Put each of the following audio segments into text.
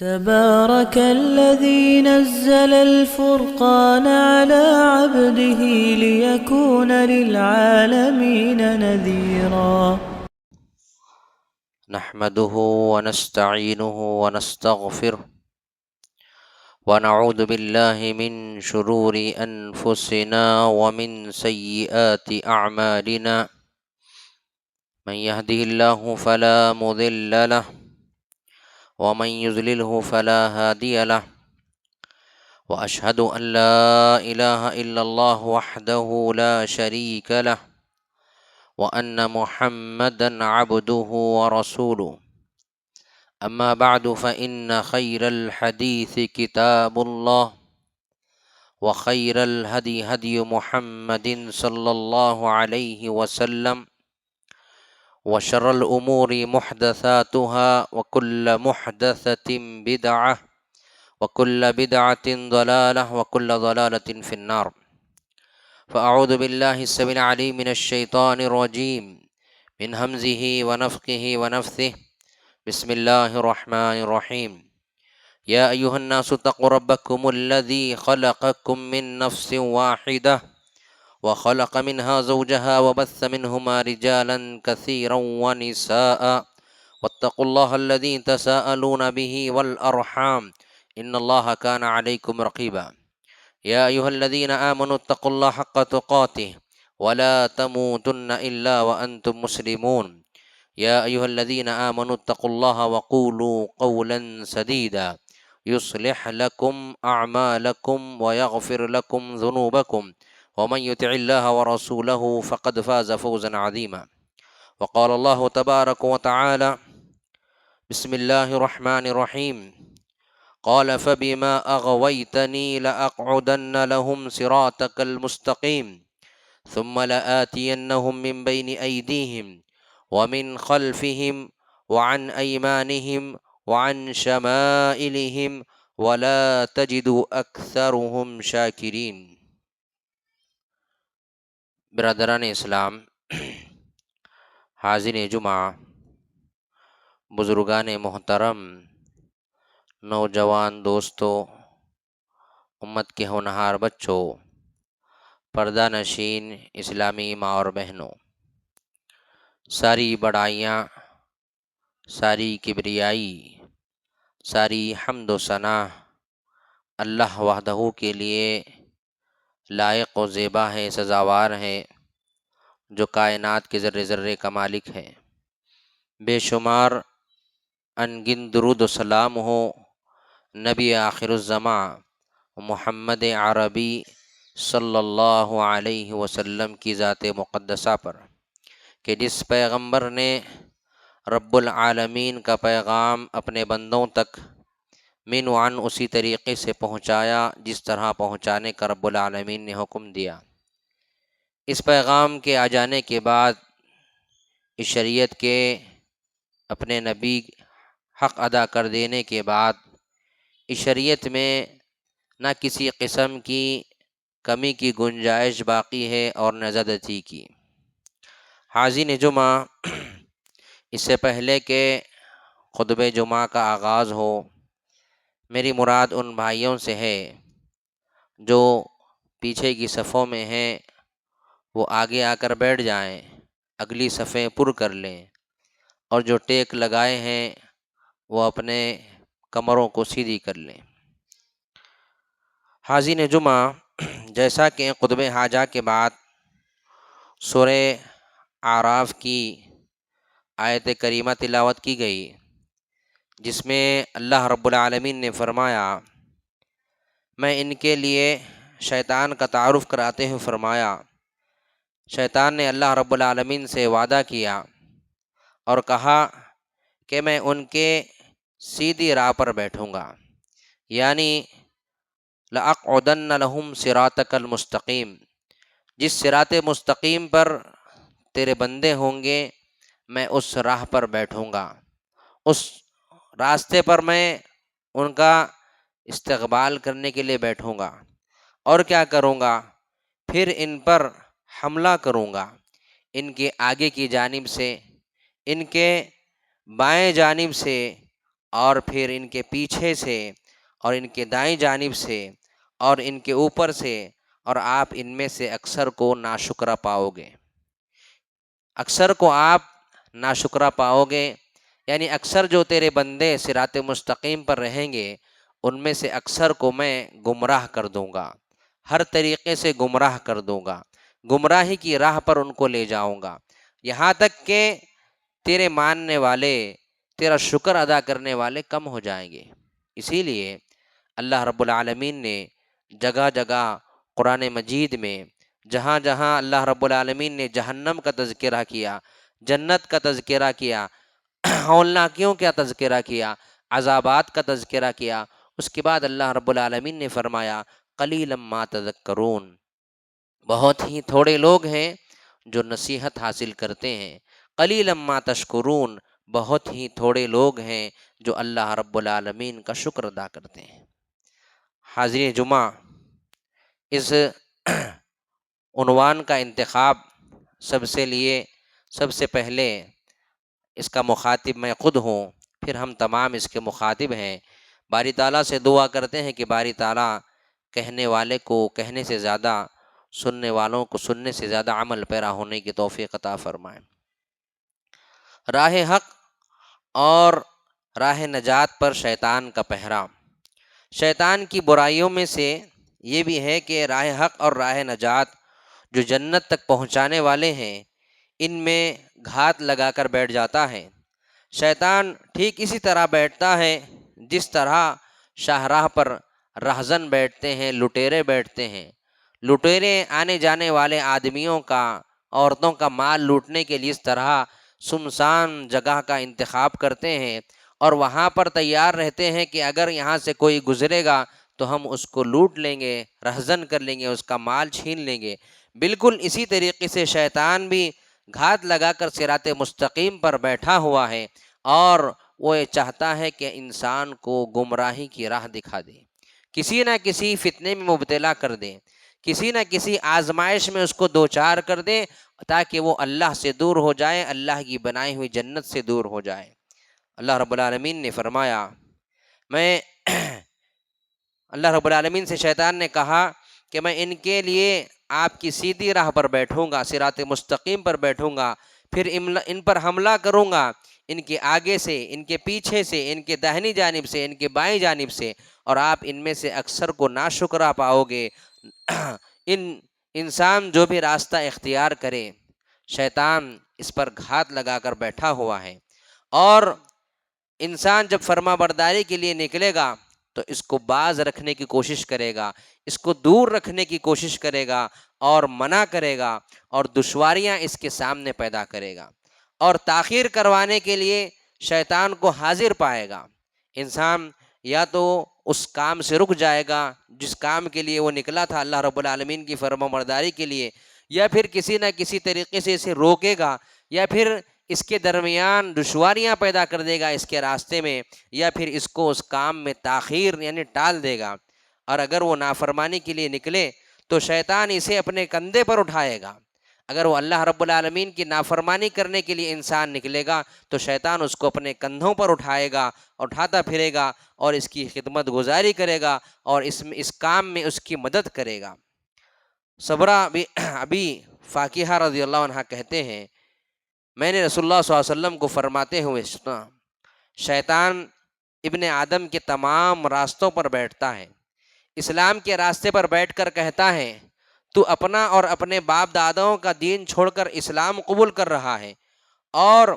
تبارك الذي نزل الفرقان على عبده ليكون للعالمين نذيرا. نحمده ونستعينه ونستغفره ونعوذ بالله من شرور أنفسنا ومن سيئات أعمالنا. من يهده الله فلا مضل له ومن يضلله فلا هادي له، وأشهد أن لا إله إلا الله وحده لا شريك له، وأن محمدا عبده ورسوله. أما بعد فإن خير الحديث كتاب الله، وخير الهدي هدي محمد صلى الله عليه وسلم، وشر الأمور محدثاتها، وكل محدثة بدعة، وكل بدعة ضلالة، وكل ضلالة في النار. فأعوذ بالله السميع العليم من الشيطان الرجيم من همزه ونفخه ونفثه. بسم الله الرحمن الرحيم. يا أيها الناس اتقوا ربكم الذي خلقكم من نفس واحدة وخلق منها زوجها وبث منهما رجالا كثيرا ونساء، واتقوا الله الذي تساءلون به والأرحام إن الله كان عليكم رقيبا. يا أيها الذين آمنوا اتقوا الله حق تقاته ولا تموتن إلا وأنتم مسلمون. يا أيها الذين آمنوا اتقوا الله وقولوا قولا سديدا يصلح لكم أعمالكم ويغفر لكم ذنوبكم، ومن يطع الله ورسوله فقد فاز فوزا عظيما. وقال الله تبارك وتعالى: بسم الله الرحمن الرحيم. قال فبما أغويتني لأقعدن لهم صراطك المستقيم ثم لآتينهم من بين أيديهم ومن خلفهم وعن أيمانهم وعن شمائلهم ولا تجد أكثرهم شاكرين. برادران اسلام، حاضرین جمعہ، بزرگان محترم، نوجوان دوستوں، امت کے ہونہار بچوں، پردہ نشین اسلامی ماں اور بہنوں، ساری بڑائیاں، ساری کبریائی، ساری حمد و ثنا اللہ وحدہ کے لیے لائق و زیبا ہے، سزاوار ہے، جو کائنات کے ذرے ذرے کا مالک ہے۔ بے شمار انگن درود و سلام ہو نبی آخر الزماں محمد عربی صلی اللہ علیہ وسلم کی ذات مقدسہ پر، کہ جس پیغمبر نے رب العالمین کا پیغام اپنے بندوں تک من وعن اسی طریقے سے پہنچایا جس طرح پہنچانے کا رب العالمین نے حکم دیا۔ اس پیغام کے آ جانے کے بعد، اس شریعت کے اپنے نبی حق ادا کر دینے کے بعد، اس شریعت میں نہ کسی قسم کی کمی کی گنجائش باقی ہے اور نہ زیادتی کی۔ حاضرین جمعہ، اس سے پہلے کہ خطبہ جمعہ کا آغاز ہو، میری مراد ان بھائیوں سے ہے جو پیچھے کی صفوں میں ہیں، وہ آگے آ کر بیٹھ جائیں، اگلی صفیں پر کر لیں، اور جو ٹیک لگائے ہیں وہ اپنے کمروں کو سیدھی کر لیں۔ حاضرین جمعہ، جیسا کہ خطبہ حاجہ کے بعد سورہ اعراف کی آیت کریمہ تلاوت کی گئی، جس میں اللہ رب العالمین نے فرمایا، میں ان کے لیے شیطان کا تعارف کراتے ہوئے فرمایا، شیطان نے اللہ رب العالمین سے وعدہ کیا اور کہا کہ میں ان کے سیدھی راہ پر بیٹھوں گا، یعنی لَأَقْعُدَنَّ لَهُمْ صِرَاطَكَ الْمُسْتَقِيمَ، جس صراط مستقیم پر تیرے بندے ہوں گے میں اس راہ پر بیٹھوں گا، اس راستے پر میں ان کا استقبال کرنے کے لیے بیٹھوں گا، اور کیا کروں گا؟ پھر ان پر حملہ کروں گا، ان کے آگے کی جانب سے، ان کے بائیں جانب سے اور پھر ان کے پیچھے سے اور ان کے دائیں جانب سے اور ان کے اوپر سے، اور آپ ان میں سے اکثر کو ناشکرا پاؤ گے۔ اکثر کو آپ ناشکرا پاؤ گے، یعنی اکثر جو تیرے بندے صراط مستقیم پر رہیں گے ان میں سے اکثر کو میں گمراہ کر دوں گا، ہر طریقے سے گمراہ کر دوں گا، گمراہی کی راہ پر ان کو لے جاؤں گا، یہاں تک کہ تیرے ماننے والے، تیرا شکر ادا کرنے والے کم ہو جائیں گے۔ اسی لیے اللہ رب العالمین نے جگہ جگہ قرآن مجید میں جہاں جہاں اللہ رب العالمین نے جہنم کا تذکرہ کیا، جنت کا تذکرہ کیا، ہولناکیوں کا تذکرہ کیا، عذابات کا تذکرہ کیا، اس کے بعد اللہ رب العالمین نے فرمایا قلیلا ما تذکرون، بہت ہی تھوڑے لوگ ہیں جو نصیحت حاصل کرتے ہیں، قلیلا ما تشکرون، بہت ہی تھوڑے لوگ ہیں جو اللہ رب العالمین کا شکر ادا کرتے ہیں۔ حاضرین جمعہ، اس عنوان کا انتخاب سب سے پہلے اس کا مخاطب میں خود ہوں، پھر ہم تمام اس کے مخاطب ہیں۔ باری تعالیٰ سے دعا کرتے ہیں کہ باری تعالیٰ کہنے والے کو کہنے سے زیادہ، سننے والوں کو سننے سے زیادہ عمل پیرا ہونے کی توفیق عطا فرمائے۔ راہ حق اور راہ نجات پر شیطان کا پہرا۔ شیطان کی برائیوں میں سے یہ بھی ہے کہ راہ حق اور راہ نجات جو جنت تک پہنچانے والے ہیں ان میں گھات لگا کر بیٹھ جاتا ہے۔ شیطان ٹھیک اسی طرح بیٹھتا ہے جس طرح شاہراہ پر رہزن بیٹھتے ہیں، لٹیرے بیٹھتے ہیں۔ لٹیرے آنے جانے والے آدمیوں کا، عورتوں کا مال لوٹنے کے لیے اس طرح سنسان جگہ کا انتخاب کرتے ہیں اور وہاں پر تیار رہتے ہیں کہ اگر یہاں سے کوئی گزرے گا تو ہم اس کو لوٹ لیں گے، رہزن کر لیں گے، اس کا مال چھین لیں گے۔ بالکل اسی طریقے سے شیطان بھی گھات لگا کر صراط مستقیم پر بیٹھا ہوا ہے اور وہ یہ چاہتا ہے کہ انسان کو گمراہی کی راہ دکھا دے، کسی نہ کسی فتنے میں مبتلا کر دے، کسی نہ کسی آزمائش میں اس کو دوچار کر دے تاکہ وہ اللہ سے دور ہو جائے، اللہ کی بنائی ہوئی جنت سے دور ہو جائے۔ اللہ رب العالمین نے فرمایا، اللہ رب العالمین سے شیطان نے کہا کہ میں ان کے لیے آپ کی سیدھی راہ پر بیٹھوں گا، صراط مستقیم پر بیٹھوں گا، پھر ان پر حملہ کروں گا، ان کے آگے سے، ان کے پیچھے سے، ان کے داہنی جانب سے، ان کے بائیں جانب سے، اور آپ ان میں سے اکثر کو ناشکرا پاؤ گے۔ انسان جو بھی راستہ اختیار کرے، شیطان اس پر گھات لگا کر بیٹھا ہوا ہے، اور انسان جب فرما برداری کے لیے نکلے گا تو اس کو باز رکھنے کی کوشش کرے گا، اس کو دور رکھنے کی کوشش کرے گا اور منع کرے گا اور دشواریاں اس کے سامنے پیدا کرے گا، اور تاخیر کروانے کے لیے شیطان کو حاضر پائے گا۔ انسان یا تو اس کام سے رک جائے گا جس کام کے لیے وہ نکلا تھا اللہ رب العالمین کی فرما برداری کے لیے، یا پھر کسی نہ کسی طریقے سے اسے روکے گا، یا پھر اس کے درمیان دشواریاں پیدا کر دے گا اس کے راستے میں، یا پھر اس کو اس کام میں تاخیر یعنی ٹال دے گا۔ اور اگر وہ نافرمانی کے لیے نکلے تو شیطان اسے اپنے کندھے پر اٹھائے گا۔ اگر وہ اللہ رب العالمین کی نافرمانی کرنے کے لیے انسان نکلے گا تو شیطان اس کو اپنے کندھوں پر اٹھائے گا، اٹھاتا پھرے گا اور اس کی خدمت گزاری کرے گا اور اس کام میں اس کی مدد کرے گا۔ صبرہ ابھی فاقیہ رضی اللہ عنہ کہتے ہیں، میں نے رسول اللہ صلی اللہ علیہ وسلم کو فرماتے ہوئے سنا، شیطان ابن آدم کے تمام راستوں پر بیٹھتا ہے، اسلام کے راستے پر بیٹھ کر کہتا ہے تو اپنا اور اپنے باپ داداؤں کا دین چھوڑ کر اسلام قبول کر رہا ہے، اور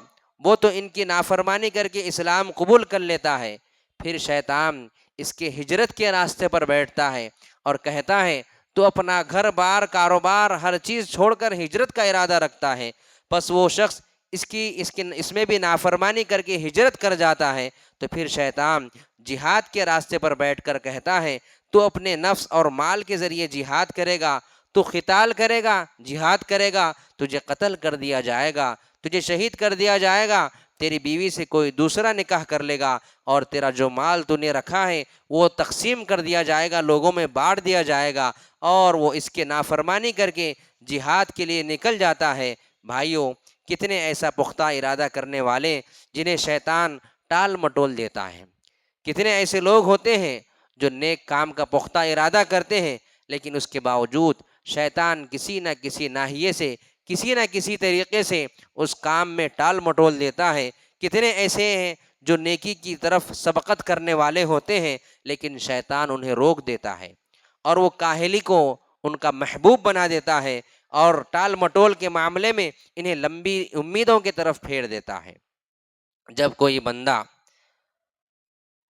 وہ تو ان کی نافرمانی کر کے اسلام قبول کر لیتا ہے۔ پھر شیطان اس کے ہجرت کے راستے پر بیٹھتا ہے اور کہتا ہے تو اپنا گھر بار، کاروبار، ہر چیز چھوڑ کر ہجرت کا ارادہ رکھتا ہے، پس وہ شخص اس میں بھی نافرمانی کر کے ہجرت کر جاتا ہے۔ تو پھر شیطان جہاد کے راستے پر بیٹھ کر کہتا ہے تو اپنے نفس اور مال کے ذریعے جہاد کرے گا، تو قتال کرے گا، جہاد کرے گا، تجھے قتل کر دیا جائے گا، تجھے شہید کر دیا جائے گا، تیری بیوی سے کوئی دوسرا نکاح کر لے گا، اور تیرا جو مال تو نے رکھا ہے وہ تقسیم کر دیا جائے گا، لوگوں میں بانٹ دیا جائے گا، اور وہ اس کے نافرمانی کر کے جہاد کے لیے نکل جاتا ہے۔ بھائیوں، کتنے ایسا پختہ ارادہ کرنے والے جنہیں شیطان ٹال مٹول دیتا ہے۔ کتنے ایسے لوگ ہوتے ہیں جو نیک کام کا پختہ ارادہ کرتے ہیں، لیکن اس کے باوجود شیطان کسی نہ کسی ناحیے سے، کسی نہ کسی طریقے سے اس کام میں ٹال مٹول دیتا ہے۔ کتنے ایسے ہیں جو نیکی کی طرف سبقت کرنے والے ہوتے ہیں، لیکن شیطان انہیں روک دیتا ہے اور وہ کاہلی کو ان کا محبوب بنا دیتا ہے، اور ٹال مٹول کے معاملے میں انہیں لمبی امیدوں کی طرف پھیر دیتا ہے۔ جب کوئی بندہ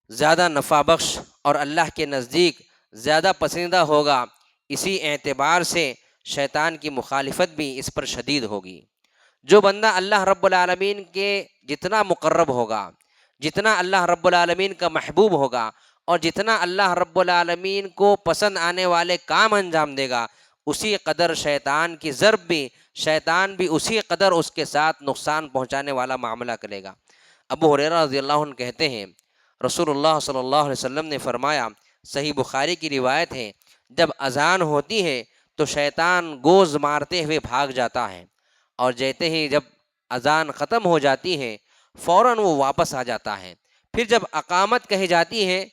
زیادہ نفع بخش اور اللہ کے نزدیک زیادہ پسندیدہ ہوگا، اسی اعتبار سے شیطان کی مخالفت بھی اس پر شدید ہوگی۔ جو بندہ اللہ رب العالمین کے جتنا مقرب ہوگا، جتنا اللہ رب العالمین کا محبوب ہوگا، اور جتنا اللہ رب العالمین کو پسند آنے والے کام انجام دے گا، اسی قدر شیطان کی ضرب بھی، شیطان بھی اسی قدر اس کے ساتھ نقصان پہنچانے والا معاملہ کرے گا۔ ابو ہریرہ رضی اللہ عنہ کہتے ہیں، رسول اللہ صلی اللہ علیہ وسلم نے فرمایا، صحیح بخاری کی روایت ہے، جب اذان ہوتی ہے تو شیطان گوز مارتے ہوئے بھاگ جاتا ہے، اور جیسے ہی جب اذان ختم ہو جاتی ہے فوراً وہ واپس آ جاتا ہے۔ پھر جب اقامت کہی جاتی ہے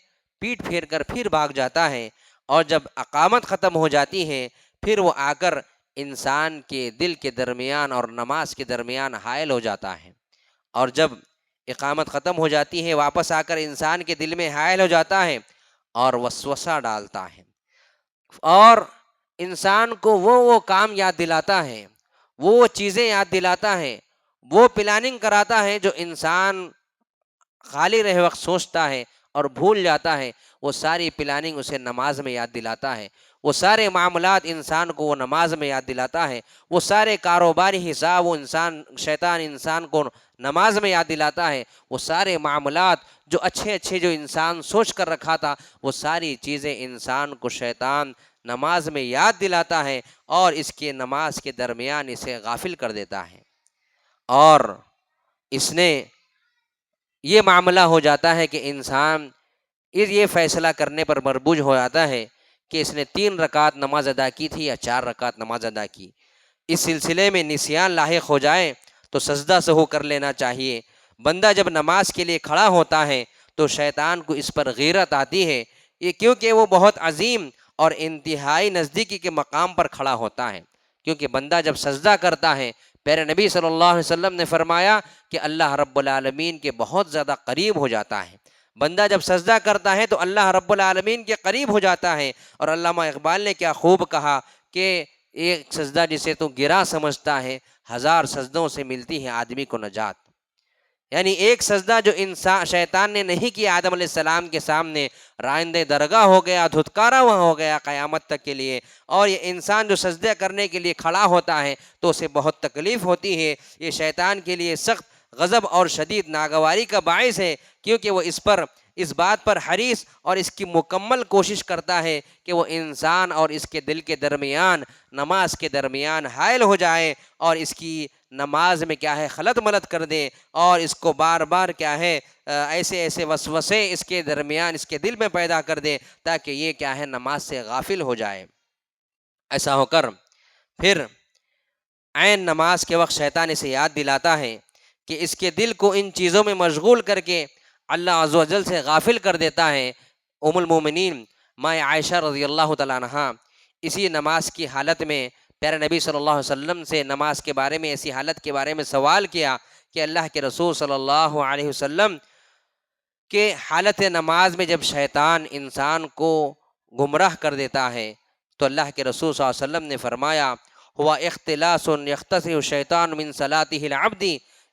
پیٹ پھیر کر پھر بھاگ جاتا ہے، اور جب اقامت ختم ہو جاتی ہے پھر وہ آ کر انسان کے دل کے درمیان اور نماز کے درمیان حائل ہو جاتا ہے، اور جب اقامت ختم ہو جاتی ہے واپس آ کر انسان کے دل میں حائل ہو جاتا ہے اور وسوسہ ڈالتا ہے، اور انسان کو وہ کام یاد دلاتا ہے، وہ چیزیں یاد دلاتا ہے، وہ پلاننگ کراتا ہے جو انسان خالی رہے وقت سوچتا ہے اور بھول جاتا ہے، وہ ساری پلاننگ اسے نماز میں یاد دلاتا ہے، وہ سارے معاملات انسان کو وہ نماز میں یاد دلاتا ہے، وہ سارے کاروباری حساب وہ شیطان انسان کو نماز میں یاد دلاتا ہے، وہ سارے معاملات جو اچھے جو انسان سوچ کر رکھا تھا وہ ساری چیزیں انسان کو شیطان نماز میں یاد دلاتا ہے، اور اس کے نماز کے درمیان اسے غافل کر دیتا ہے، اور اس نے یہ معاملہ ہو جاتا ہے کہ انسان یہ فیصلہ کرنے پر مربوج ہو جاتا ہے کہ اس نے 3 رکعت نماز ادا کی تھی یا 4 رکعت نماز ادا کی۔ اس سلسلے میں نسیان لاحق ہو جائے تو سجدہ سہو کر لینا چاہیے۔ بندہ جب نماز کے لیے کھڑا ہوتا ہے تو شیطان کو اس پر غیرت آتی ہے، یہ کیونکہ وہ بہت عظیم اور انتہائی نزدیکی کے مقام پر کھڑا ہوتا ہے، کیونکہ بندہ جب سجدہ کرتا ہے، پیارے نبی صلی اللہ علیہ وسلم نے فرمایا کہ اللہ رب العالمین کے بہت زیادہ قریب ہو جاتا ہے۔ بندہ جب سجدہ کرتا ہے تو اللہ رب العالمین کے قریب ہو جاتا ہے، اور علامہ اقبال نے کیا خوب کہا کہ ایک سجدہ جسے تو گرا سمجھتا ہے، 1000 سجدوں سے ملتی ہے آدمی کو نجات۔ یعنی ایک سجدہ جو شیطان نے نہیں کیا آدم علیہ السلام کے سامنے، رائندہ درگاہ ہو گیا، دھتکارا ہوا ہو گیا قیامت تک کے لیے، اور یہ انسان جو سجدہ کرنے کے لیے کھڑا ہوتا ہے تو اسے بہت تکلیف ہوتی ہے، یہ شیطان کے لیے سخت غضب اور شدید ناگواری کا باعث ہے، کیونکہ وہ اس بات پر حریص اور اس کی مکمل کوشش کرتا ہے کہ وہ انسان اور اس کے دل کے درمیان، نماز کے درمیان حائل ہو جائے، اور اس کی نماز میں کیا ہے خلط ملط کر دے، اور اس کو بار بار کیا ہے ایسے وسوسے اس کے درمیان اس کے دل میں پیدا کر دے، تاکہ یہ کیا ہے نماز سے غافل ہو جائے۔ ایسا ہو کر پھر عین نماز کے وقت شیطان اسے یاد دلاتا ہے کہ اس کے دل کو ان چیزوں میں مشغول کر کے اللہ عز و جل سے غافل کر دیتا ہے۔ ام المومنین ماں عائشہ رضی اللہ تعالیٰ عنہا اسی نماز کی حالت میں پیارے نبی صلی اللہ علیہ وسلم سے نماز کے بارے میں، ایسی حالت کے بارے میں سوال کیا کہ اللہ کے رسول صلی اللہ علیہ وسلم کہ حالت نماز میں جب شیطان انسان کو گمراہ کر دیتا ہے تو اللہ کے رسول صلی اللہ علیہ وسلم نے فرمایا، ہوا اختلاس یختص الشیطان من صلاته العبد،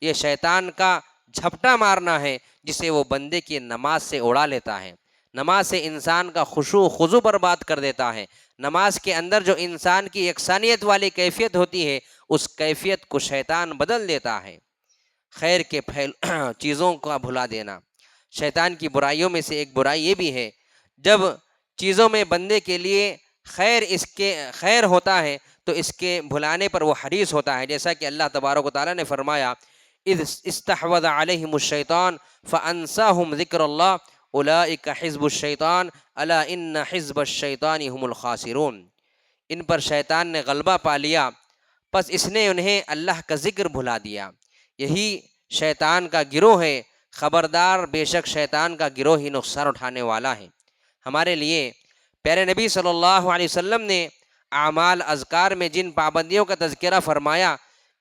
یہ شیطان کا جھپٹا مارنا ہے جسے وہ بندے کی نماز سے اڑا لیتا ہے، نماز سے انسان کا خشوع خضوع برباد کر دیتا ہے۔ نماز کے اندر جو انسان کی یکسانیت والی کیفیت ہوتی ہے اس کیفیت کو شیطان بدل دیتا ہے۔ خیر کے چیزوں کا بھلا دینا، شیطان کی برائیوں میں سے ایک برائی یہ بھی ہے، جب چیزوں میں بندے کے لیے خیر ہوتا ہے تو اس کے بھلانے پر وہ حریص ہوتا ہے، جیسا کہ اللہ تبارک و تعالیٰ نے فرمایا، اذ استحوذ علیہم الشیطان فانساہم ذکر اللہ اولئک حزب الشیطان الا ان حزب الشیطان هم الخاسرون، ان پر شیطان نے غلبہ پا لیا پس اس نے انہیں اللہ کا ذکر بھلا دیا، یہی شیطان کا گروہ ہے خبردار بے شک شیطان کا گروہ ہی نقصان اٹھانے والا ہے۔ ہمارے لیے پیارے نبی صلی اللہ علیہ وسلم نے اعمال اذکار میں جن پابندیوں کا تذکرہ فرمایا،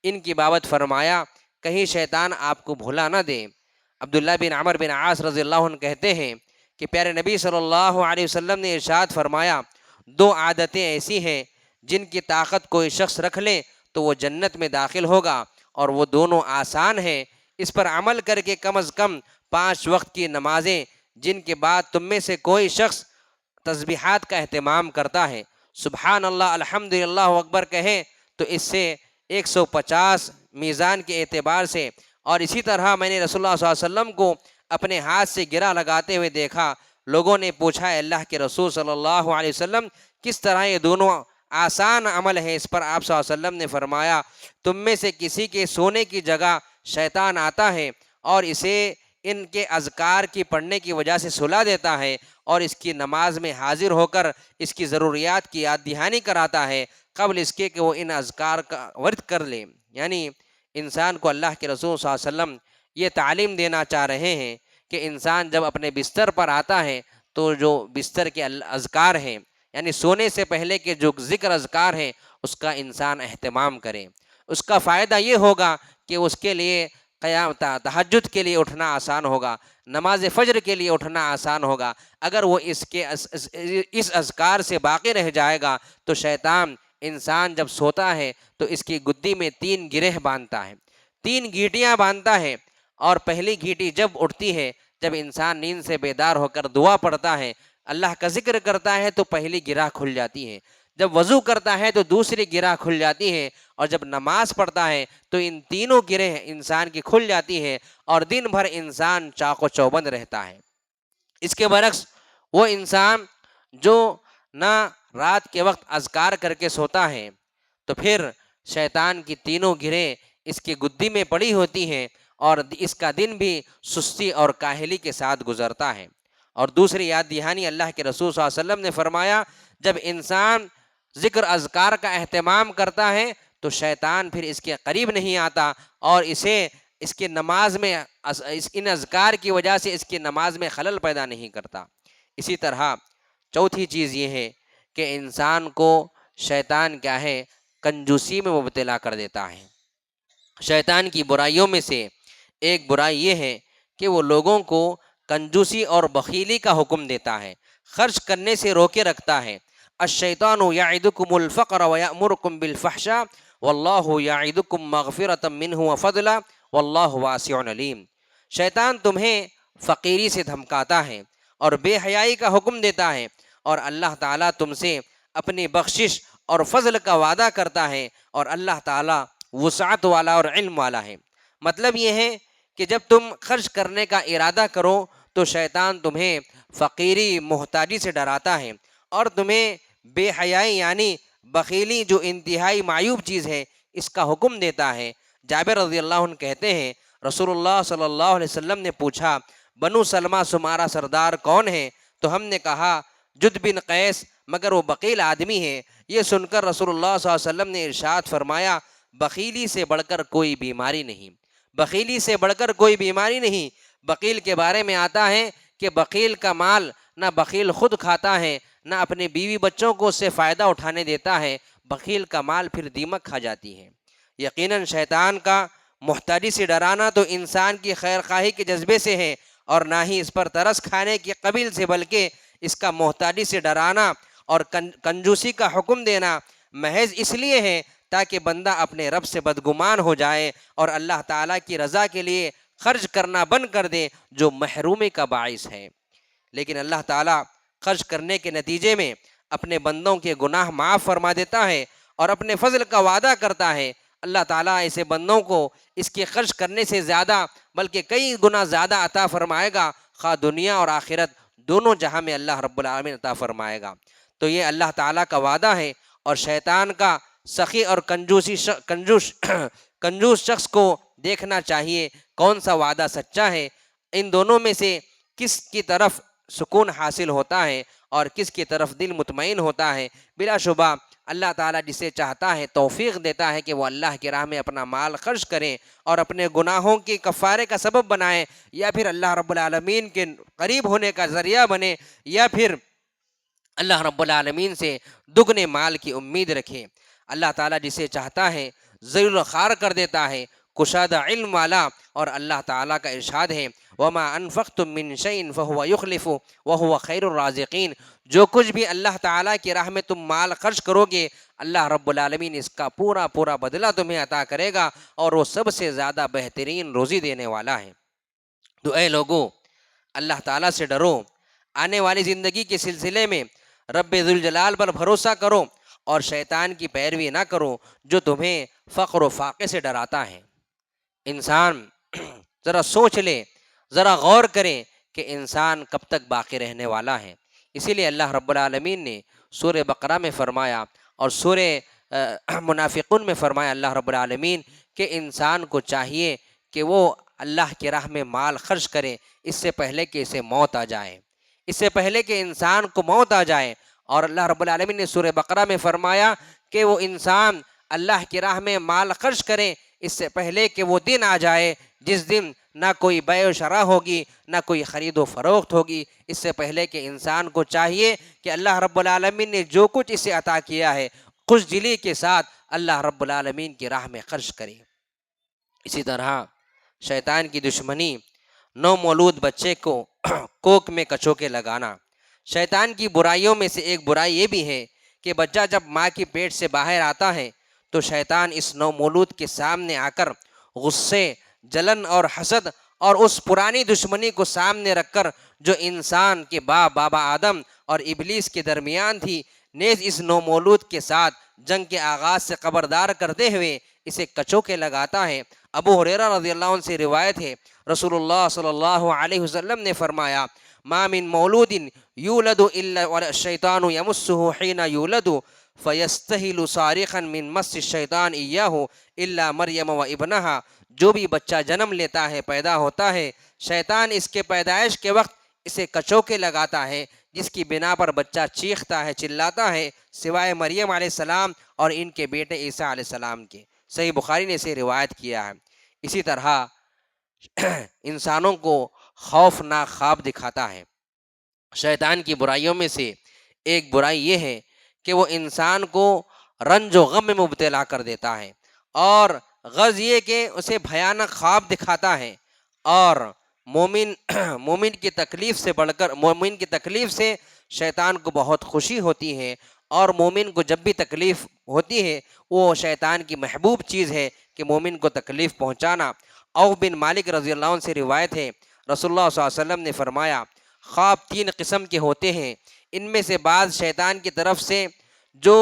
ان کی بابت فرمایا کہیں شیطان آپ کو بھلا نہ دے۔ عبداللہ بن عمر بن عاص رضی اللہ عنہ کہتے ہیں کہ پیارے نبی صلی اللہ علیہ وسلم نے ارشاد فرمایا، دو عادتیں ایسی ہیں جن کی طاقت کوئی شخص رکھ لے تو وہ جنت میں داخل ہوگا، اور وہ دونوں آسان ہیں، اس پر عمل کر کے کم از کم 5 وقت کی نمازیں جن کے بعد تم میں سے کوئی شخص تسبیحات کا اہتمام کرتا ہے، سبحان اللہ الحمدللہ اکبر کہے تو اس سے 150 میزان کے اعتبار سے، اور اسی طرح میں نے رسول اللہ صلی اللہ علیہ وسلم کو اپنے ہاتھ سے گرہ لگاتے ہوئے دیکھا۔ لوگوں نے پوچھا اے اللہ کے رسول صلی اللہ علیہ وسلم کس طرح یہ دونوں آسان عمل ہے؟ اس پر آپ صلی اللہ علیہ وسلم نے فرمایا، تم میں سے کسی کے سونے کی جگہ شیطان آتا ہے اور اسے ان کے اذکار کی پڑھنے کی وجہ سے سلا دیتا ہے، اور اس کی نماز میں حاضر ہو کر اس کی ضروریات کی یاد دہانی کراتا ہے قبل اس کے کہ وہ ان اذکار کا ورد کر لے۔ یعنی انسان کو اللہ کے رسول صلی اللہ علیہ وسلم یہ تعلیم دینا چاہ رہے ہیں کہ انسان جب اپنے بستر پر آتا ہے تو جو بستر کے اذکار ہیں، یعنی سونے سے پہلے کے جو ذکر اذکار ہیں، اس کا انسان اہتمام کرے۔ اس کا فائدہ یہ ہوگا کہ اس کے لیے قیام تہجد کے لیے اٹھنا آسان ہوگا، نماز فجر کے لیے اٹھنا آسان ہوگا۔ اگر وہ اس اذکار سے باقی رہ جائے گا تو شیطان انسان جب سوتا ہے تو اس کی گدی میں 3 گرہ باندھتا ہے، 3 گھیٹیاں باندھتا ہے، اور پہلی گھیٹی جب اٹھتی ہے، جب انسان نیند سے بیدار ہو کر دعا پڑھتا ہے، اللہ کا ذکر کرتا ہے تو پہلی گرہ کھل جاتی ہے، جب وضو کرتا ہے تو دوسری گرہ کھل جاتی ہے، اور جب نماز پڑھتا ہے تو ان تینوں گرہ انسان کی کھل جاتی ہے، اور دن بھر انسان چاق و چوبند رہتا ہے۔ اس کے برعکس وہ انسان جو نہ رات کے وقت اذکار کر کے سوتا ہے تو پھر شیطان کی تینوں گرہ اس کی گدی میں پڑی ہوتی ہیں، اور اس کا دن بھی سستی اور کاہلی کے ساتھ گزرتا ہے۔ اور دوسری یاد دہانی اللہ کے رسول صلی اللہ علیہ وسلم نے فرمایا، جب انسان ذکر اذکار کا اہتمام کرتا ہے تو شیطان پھر اس کے قریب نہیں آتا، اور اسے اس کی نماز میں ان اذکار کی وجہ سے اس کی نماز میں خلل پیدا نہیں کرتا۔ اسی طرح چوتھی چیز یہ ہے کہ انسان کو شیطان کیا ہے، کنجوسی میں مبتلا کر دیتا ہے۔ شیطان کی برائیوں میں سے ایک برائی یہ ہے کہ وہ لوگوں کو کنجوسی اور بخیلی کا حکم دیتا ہے، خرچ کرنے سے روکے رکھتا ہے۔ الشیطان یعدکم الفقر ویأمرکم بالفحشاء واللہ یعدکم مغفرۃ منہ وفضلا واللہ واسع علیم۔ شیطان تمہیں فقیری سے دھمکاتا ہے اور بے حیائی کا حکم دیتا ہے، اور اللہ تعالیٰ تم سے اپنی بخشش اور فضل کا وعدہ کرتا ہے، اور اللہ تعالیٰ وسعت والا اور علم والا ہے۔ مطلب یہ ہے کہ جب تم خرچ کرنے کا ارادہ کرو تو شیطان تمہیں فقیری محتاجی سے ڈراتا ہے، اور تمہیں بے حیائی یعنی بخیلی جو انتہائی معیوب چیز ہے اس کا حکم دیتا ہے۔ جابر رضی اللہ عنہ کہتے ہیں رسول اللہ صلی اللہ علیہ وسلم نے پوچھا، بنو سلمہ تمہارا سردار کون ہے؟ تو ہم نے کہا جد بن قیس، مگر وہ بخیل آدمی ہے۔ یہ سن کر رسول اللہ صلی اللہ علیہ وسلم نے ارشاد فرمایا، بخیلی سے بڑھ کر کوئی بیماری نہیں، بخیلی سے بڑھ کر کوئی بیماری نہیں۔ بخیل کے بارے میں آتا ہے کہ بخیل کا مال نہ بخیل خود کھاتا ہے، نہ اپنے بیوی بچوں کو اس سے فائدہ اٹھانے دیتا ہے، بخیل کا مال پھر دیمک کھا جاتی ہے۔ یقیناً شیطان کا محتاجی سے ڈرانا تو انسان کی خیر خواہی کے جذبے سے ہے، اور نہ ہی اس پر ترس کھانے کی قبیل سے، بلکہ اس کا محتاجی سے ڈرانا اور کنجوسی کا حکم دینا محض اس لیے ہے تاکہ بندہ اپنے رب سے بدگمان ہو جائے اور اللہ تعالیٰ کی رضا کے لیے خرچ کرنا بند کر دے، جو محرومی کا باعث ہے۔ لیکن اللہ تعالیٰ خرچ کرنے کے نتیجے میں اپنے بندوں کے گناہ معاف فرما دیتا ہے اور اپنے فضل کا وعدہ کرتا ہے۔ اللہ تعالیٰ ایسے بندوں کو اس کے خرچ کرنے سے زیادہ بلکہ کئی گنا زیادہ عطا فرمائے گا، خواہ دنیا اور آخرت دونوں جہاں میں اللہ رب العالمین عطا فرمائے گا۔ تو یہ اللہ تعالیٰ کا وعدہ ہے، اور شیطان کا سخی اور کنجوس شخص کو دیکھنا چاہیے کون سا وعدہ سچا ہے، ان دونوں میں سے کس کی طرف سکون حاصل ہوتا ہے اور کس کی طرف دل مطمئن ہوتا ہے؟ بلا شبہ اللہ تعالیٰ جسے چاہتا ہے توفیق دیتا ہے کہ وہ اللہ کی راہ میں اپنا مال خرچ کریں اور اپنے گناہوں کی کفارے کا سبب بنائیں، یا پھر اللہ رب العالمین کے قریب ہونے کا ذریعہ بنے، یا پھر اللہ رب العالمین سے دگنے مال کی امید رکھیں۔ اللہ تعالیٰ جسے چاہتا ہے ضرور خار کر دیتا ہے، کشادہ علم والا، اور اللہ تعالیٰ کا ارشاد ہے وما انفقتم من شیء فهو یخلف وهو خیر الرازقین، جو کچھ بھی اللہ تعالیٰ کی راہ میں تم مال خرچ کرو گے اللہ رب العالمین اس کا پورا پورا بدلہ تمہیں عطا کرے گا، اور وہ سب سے زیادہ بہترین روزی دینے والا ہے۔ تو اے لوگو، اللہ تعالیٰ سے ڈرو، آنے والی زندگی کے سلسلے میں رب ذوالجلال پر بھروسہ کرو اور شیطان کی پیروی نہ کرو جو تمہیں فقر و فاقے سے ڈراتا ہے۔ انسان ذرا سوچ لے، ذرا غور کرے کہ انسان کب تک باقی رہنے والا ہے۔ اسی لیے اللہ رب العالمین نے سورہ بقرہ میں فرمایا اور سورہ منافقون میں فرمایا اللہ رب العالمین کہ انسان کو چاہیے کہ وہ اللہ کی راہ میں مال خرچ کرے اس سے پہلے کہ اسے موت آ جائے، اس سے پہلے کہ انسان کو موت آ جائے۔ اور اللہ رب العالمین نے سورہ بقرہ میں فرمایا کہ وہ انسان اللہ کی راہ میں مال خرچ کرے اس سے پہلے کہ وہ دن آ جائے جس دن نہ کوئی بیع و شرا ہوگی، نہ کوئی خرید و فروخت ہوگی، اس سے پہلے کہ انسان کو چاہیے کہ اللہ رب العالمین نے جو کچھ اسے عطا کیا ہے خوش دلی کے ساتھ اللہ رب العالمین کی راہ میں خرچ کرے۔ اسی طرح شیطان کی دشمنی، نو مولود بچے کو کوک میں کچوکے لگانا۔ شیطان کی برائیوں میں سے ایک برائی یہ بھی ہے کہ بچہ جب ماں کی پیٹ سے باہر آتا ہے تو شیطان اس نو مولود کے سامنے آ کر غصے، جلن اور حسد اور اس پرانی دشمنی کو سامنے رکھ کر جو انسان کے بابا آدم اور ابلیس کے درمیان تھی، نیز اس نو مولود کے ساتھ جنگ کے آغاز سے خبردار کرتے ہوئے اسے کچوکے لگاتا ہے۔ ابو ہریرہ رضی اللہ عنہ سے روایت ہے، رسول اللہ صلی اللہ علیہ وسلم نے فرمایا ما من مولود یولد الا والشیطان یمسہ حین یولد فیستہل صارخا من مس الشیطان ایاہ الا مریم و ابنہا، جو بھی بچہ جنم لیتا ہے، پیدا ہوتا ہے، شیطان اس کے پیدائش کے وقت اسے کچوکے لگاتا ہے جس کی بنا پر بچہ چیختا ہے، چلاتا ہے، سوائے مریم علیہ السلام اور ان کے بیٹے عیسیٰ علیہ السلام کے۔ صحیح بخاری نے اسے روایت کیا ہے۔ اسی طرح انسانوں کو خوفناک خواب دکھاتا ہے۔ شیطان کی برائیوں میں سے ایک برائی یہ ہے کہ وہ انسان کو رنج و غم میں مبتلا کر دیتا ہے، اور غرض یہ کہ اسے بھیانک خواب دکھاتا ہے، اور مومن کی تکلیف سے بڑھ کر مومن کی تکلیف سے شیطان کو بہت خوشی ہوتی ہے، اور مومن کو جب بھی تکلیف ہوتی ہے وہ شیطان کی محبوب چیز ہے کہ مومن کو تکلیف پہنچانا۔ عوف بن مالک رضی اللہ عنہ سے روایت ہے، رسول اللہ صلی اللہ علیہ وسلم نے فرمایا خواب 3 قسم کے ہوتے ہیں، ان میں سے بعض شیطان کی طرف سے جو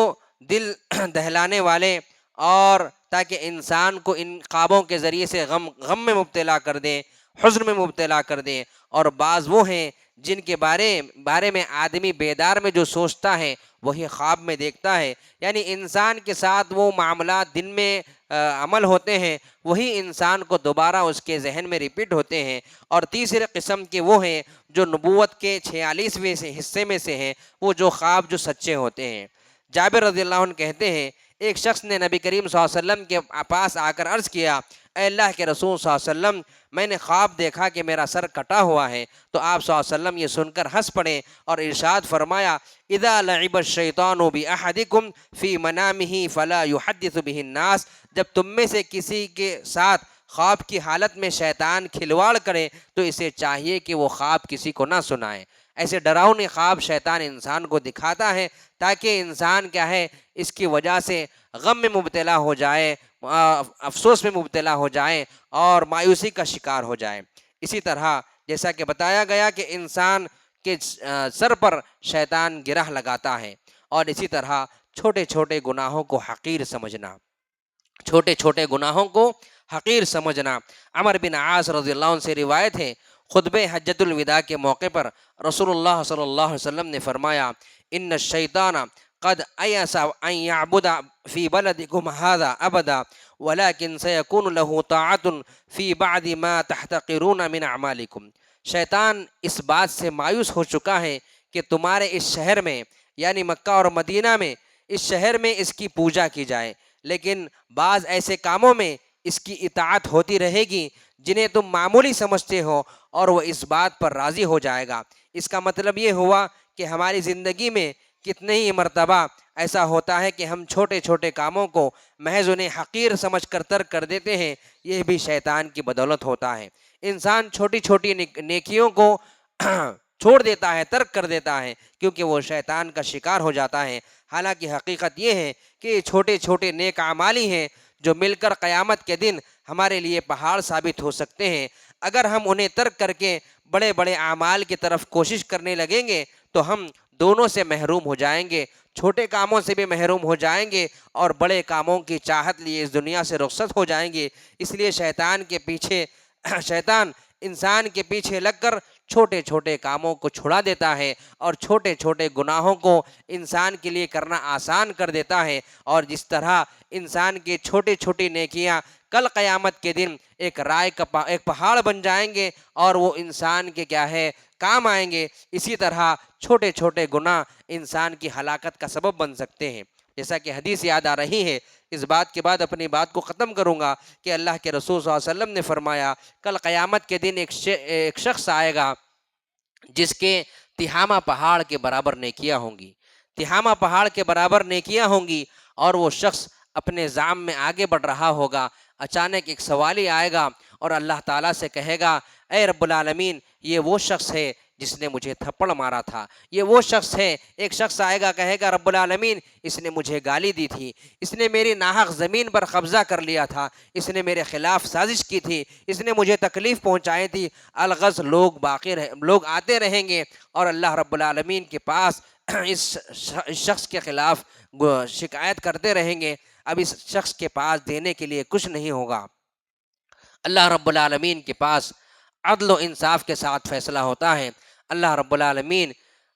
دل دہلانے والے اور تاکہ انسان کو ان خوابوں کے ذریعے سے غم میں مبتلا کر دیں، حزن میں مبتلا کر دیں، اور بعض وہ ہیں جن کے بارے میں آدمی بیدار میں جو سوچتا ہے وہی خواب میں دیکھتا ہے، یعنی انسان کے ساتھ وہ معاملات دن میں عمل ہوتے ہیں وہی انسان کو دوبارہ اس کے ذہن میں ریپیٹ ہوتے ہیں۔ اور تیسرے قسم کے وہ ہیں جو نبوت کے 46ویں حصے میں سے ہیں، وہ جو خواب جو سچے ہوتے ہیں۔ جابر رضی اللہ عنہ کہتے ہیں ایک شخص نے نبی کریم صلی اللہ علیہ وسلم کے پاس آ کر عرض کیا اے اللہ کے رسول صلی اللہ علیہ وسلم، میں نے خواب دیکھا کہ میرا سر کٹا ہوا ہے۔ تو آپ صلی اللہ علیہ وسلم یہ سن کر ہنس پڑے اور ارشاد فرمایا اذا لعب الشیطان باحدکم فی منامہ فلا یحدث به الناس، جب تم میں سے کسی کے ساتھ خواب کی حالت میں شیطان کھلواڑ کرے تو اسے چاہیے کہ وہ خواب کسی کو نہ سنائے۔ ایسے ڈراؤنے خواب شیطان انسان کو دکھاتا ہے تاکہ انسان کیا ہے اس کی وجہ سے غم میں مبتلا ہو جائے، افسوس میں مبتلا ہو جائے اور مایوسی کا شکار ہو جائے۔ اسی طرح جیسا کہ بتایا گیا کہ انسان کے سر پر شیطان گرہ لگاتا ہے، اور اسی طرح چھوٹے چھوٹے گناہوں کو حقیر سمجھنا، چھوٹے چھوٹے گناہوں کو حقیر سمجھنا۔ عمر بن عاص رضی اللہ عنہ سے روایت ہے خطبہ حجۃ الوداع کے موقع پر رسول اللہ صلی اللہ علیہ وسلم نے فرمایا ان الشیطان قد ایس ان یعبد فی بلدکم ھذا ابدا ولکن سیکون له طاعۃ فی بعد ما تحتقرون من اعمالکم، شیطان اس بات سے مایوس ہو چکا ہے کہ تمہارے اس شہر میں یعنی مکہ اور مدینہ میں اس شہر میں اس کی پوجا کی جائے، لیکن بعض ایسے کاموں میں اس کی اطاعت ہوتی رہے گی جنہیں تم معمولی سمجھتے ہو، اور وہ اس بات پر راضی ہو جائے گا۔ اس کا مطلب یہ ہوا کہ ہماری زندگی میں کتنے ہی مرتبہ ایسا ہوتا ہے کہ ہم چھوٹے چھوٹے کاموں کو محض انہیں حقیر سمجھ کر ترک کر دیتے ہیں۔ یہ بھی شیطان کی بدولت ہوتا ہے۔ انسان چھوٹی چھوٹی نیکیوں کو چھوڑ دیتا ہے، ترک کر دیتا ہے، کیونکہ وہ شیطان کا شکار ہو جاتا ہے۔ حالانکہ حقیقت یہ ہے کہ یہ چھوٹے چھوٹے نیک اعمال ہی ہیں جو مل کر قیامت کے دن ہمارے لیے پہاڑ ثابت ہو سکتے ہیں۔ اگر ہم انہیں ترک کر کے بڑے بڑے اعمال کی طرف کوشش کرنے لگیں گے تو ہم دونوں سے محروم ہو جائیں گے، چھوٹے کاموں سے بھی محروم ہو جائیں گے اور بڑے کاموں کی چاہت لیے اس دنیا سے رخصت ہو جائیں گے۔ اس لیے شیطان انسان کے پیچھے لگ کر چھوٹے چھوٹے کاموں کو چھڑا دیتا ہے اور چھوٹے چھوٹے گناہوں کو انسان کے لیے کرنا آسان کر دیتا ہے، اور جس طرح انسان کی چھوٹی چھوٹی نیکیاں کل قیامت کے دن ایک پہاڑ بن جائیں گے اور وہ انسان کے کام آئیں گے، اسی طرح چھوٹے چھوٹے گناہ انسان کی ہلاکت کا سبب بن سکتے ہیں۔ جیسا کہ حدیث یاد آ رہی ہے، اس بات کے بعد اپنی بات کو ختم کروں گا کہ اللہ کے رسول صلی اللہ علیہ وسلم نے فرمایا کل قیامت کے دن ایک شخص آئے گا جس کے تہامہ پہاڑ کے برابر نیکیاں ہوں گی، تہامہ پہاڑ کے برابر نیکیاں ہوں گی، اور وہ شخص اپنے زام میں آگے بڑھ رہا ہوگا۔ اچانک ایک سوالی آئے گا اور اللہ تعالیٰ سے کہے گا، اے رب العالمین، یہ وہ شخص ہے جس نے مجھے تھپڑ مارا تھا، یہ وہ شخص ہے۔ ایک شخص آئے گا کہے گا، رب العالمین، اس نے مجھے گالی دی تھی، اس نے میری ناحق زمین پر قبضہ کر لیا تھا، اس نے میرے خلاف سازش کی تھی، اس نے مجھے تکلیف پہنچائی تھی۔ الغرض لوگ آتے رہیں گے اور اللہ رب العالمین کے پاس اس شخص کے خلاف شکایت کرتے رہیں گے۔ اب اس شخص کے پاس دینے کے لیے کچھ نہیں ہوگا۔ اللہ رب العالمین کے پاس عدل و انصاف کے ساتھ فیصلہ ہوتا ہے۔ اللہ رب العالمین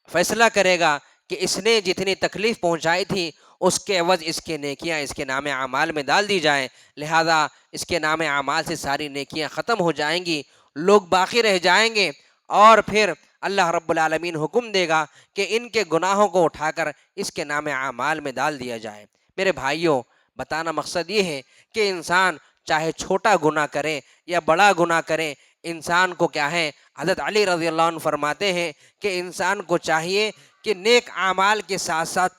فیصلہ کرے گا کہ اس نے جتنی تکلیف پہنچائی تھی اس کے عوض اس کے نیکیاں اس کے نام اعمال میں ڈال دی جائیں، لہذا اس کے نام اعمال سے ساری نیکیاں ختم ہو جائیں گی، لوگ باقی رہ جائیں گے، اور پھر اللہ رب العالمین حکم دے گا کہ ان کے گناہوں کو اٹھا کر اس کے نام اعمال میں ڈال دیا جائے۔ میرے بھائیوں، بتانا مقصد یہ ہے کہ انسان چاہے چھوٹا گناہ کرے یا بڑا گناہ کرے، انسان کو حضرت علی رضی اللہ عنہ فرماتے ہیں کہ انسان کو چاہیے کہ نیک اعمال کے ساتھ ساتھ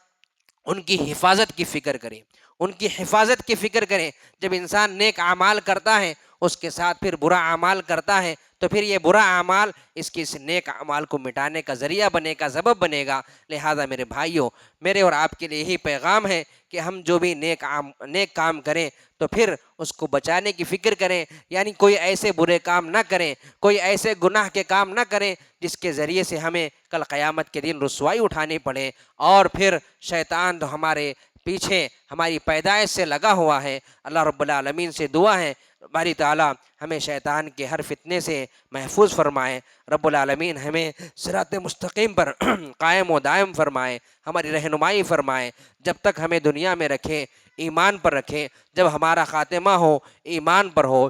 ان کی حفاظت کی فکر کرے، ان کی حفاظت کی فکر کرے۔ جب انسان نیک اعمال کرتا ہے اس کے ساتھ پھر برا اعمال کرتا ہے تو پھر یہ برا اعمال اس نیک اعمال کو مٹانے کا ذریعہ بنے گا، سبب بنے گا۔ لہذا میرے بھائیوں، میرے اور آپ کے لیے یہی پیغام ہے کہ ہم جو بھی نیک کام کریں تو پھر اس کو بچانے کی فکر کریں، یعنی کوئی ایسے برے کام نہ کریں، کوئی ایسے گناہ کے کام نہ کریں جس کے ذریعے سے ہمیں کل قیامت کے دن رسوائی اٹھانی پڑے، اور پھر شیطان تو ہمارے پیچھے ہماری پیدائش سے لگا ہوا ہے۔ اللہ رب العالمین سے دعا ہے باری تعالیٰ ہمیں شیطان کے ہر فتنے سے محفوظ فرمائے، رب العالمین ہمیں صراط مستقیم پر قائم و دائم فرمائے، ہماری رہنمائی فرمائے، جب تک ہمیں دنیا میں رکھے ایمان پر رکھے، جب ہمارا خاتمہ ہو ایمان پر ہو،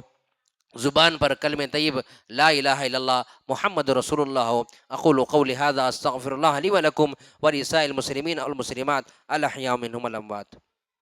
زبان پر کلمہ طیب لا الہ الا اللہ محمد رسول اللہ ہو۔ اقول قولی ھذا استغفر اللہ لی ولکم ولسائر المسلمین والمسلمات الاحیاء منہم والاموات۔